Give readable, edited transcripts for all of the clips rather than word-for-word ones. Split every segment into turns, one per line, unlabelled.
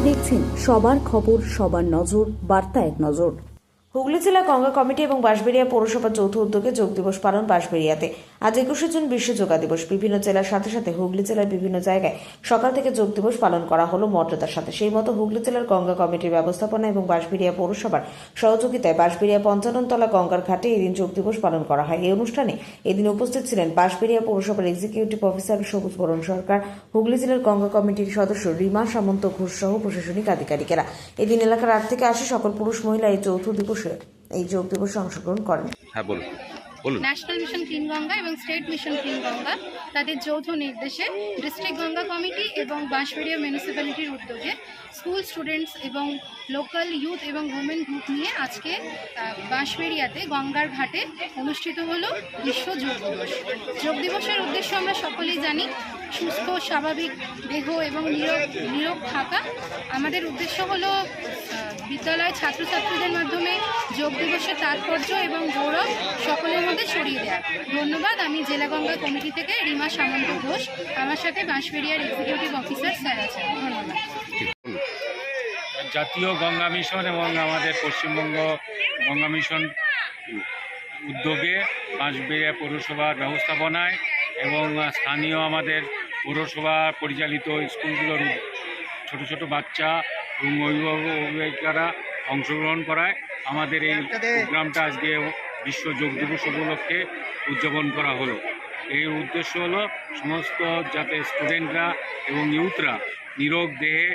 দেখছেন সবার খবর, সবার নজর, বার্তা এক নজর।
হুগলি জেলা গঙ্গা কমিটি এবং বাঁশবেড়িয়া পৌরসভার যৌথ উদ্যোগে যোগ দিবস পালন বাঁশবেড়িয়াতে। আজ 21শে জুন বিশ্ব যোগা দিবস। বিভিন্ন জেলার সাথে সাথে হুগলি জেলার বিভিন্ন জায়গায় সকাল থেকে যোগ দিবস পালন করা হলো মর্যাদার সাথে। সেই মতো হুগলি জেলার গঙ্গা কমিটির ব্যবস্থাপনা এবং বাঁশবেড়িয়া পৌরসভার সহযোগিতায় বাঁশবেড়িয়া ৫৫ তলা গঙ্গার ঘাটে এদিন যোগ দিবস পালন করা হয়। এই অনুষ্ঠানে এদিন উপস্থিত ছিলেন বাঁশবেড়িয়া পৌরসভার এক্সিকিউটিভ অফিসার সবুজ বরণ সরকার, হুগলি জেলার গঙ্গা কমিটির সদস্য রিমা সামন্ত ঘোষ সহ প্রশাসনিক আধিকারিকেরা। এদিন এলাকার 8 থেকে 80 সকল পুরুষ মহিলা এই যৌথ দিবসে যোগ দিবসে অংশগ্রহণ করেন।
হ্যাঁ, বলুন।
ন্যাশনাল মিশন ক্লিন গঙ্গা এবং স্টেট মিশন ক্লিন গঙ্গা তাদের যৌথ নির্দেশে ডিস্ট্রিক্ট গঙ্গা কমিটি এবং বাঁশবেড়িয়া মিউনিসিপ্যালিটির উদ্যোগে স্কুল স্টুডেন্টস এবং লোকাল ইউথ এবং ওমেন গ্রুপ নিয়ে আজকে বাঁশবেড়িয়াতে গঙ্গার ঘাটে অনুষ্ঠিত হলো বিশ্ব যোগ দিবস। যোগ দিবসের উদ্দেশ্য আমরা সকলেই জানি, সুস্থ স্বাভাবিক দেহ এবং নীরব থাকা। আমাদের উদ্দেশ্য হলো বিদ্যালয়ের ছাত্রছাত্রীদের মাধ্যমে যোগ দিবসের তাৎপর্য এবং গৌরব সকলের মধ্যে ছড়িয়ে দেওয়া। ধন্যবাদ। আমি জেলা গঙ্গা কমিটি থেকে রিমা সামন্ত ঘোষ, আমার সাথে বাঁশবেড়িয়ার এক্সিকিউটিভ অফিসার স্যার আছেন। ধন্যবাদ।
জাতীয় গঙ্গা মিশন এবং আমাদের পশ্চিমবঙ্গ গঙ্গা মিশন উদ্যোগে বাঁশবেড়িয়া পৌরসভার ব্যবস্থাপনায় এবং স্থানীয় আমাদের পৌরসভা পরিচালিত স্কুলগুলোর ছোট ছোট বাচ্চা এবং অভিভাবকেরা অংশগ্রহণ করায় আমাদের এই প্রোগ্রামটা আজকে বিশ্ব যোগ দিবস উপলক্ষে উদযাপন করা হলো। এর উদ্দেশ্য হলো সমস্ত যাতে স্টুডেন্টরা এবং ইউথরা নিরোগ দেহে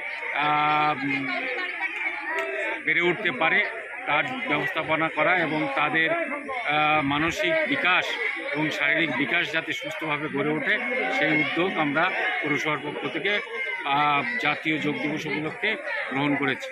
বেড়ে উঠতে পারে তার ব্যবস্থাপনা করা এবং তাদের মানসিক বিকাশ এবং শারীরিক বিকাশ যাতে সুস্থভাবে গড়ে ওঠে সেই উদ্যোগ আমরা পৌরসভার পক্ষ থেকে জাতীয় যোগ দিবস উপলক্ষে গ্রহণ করেছি।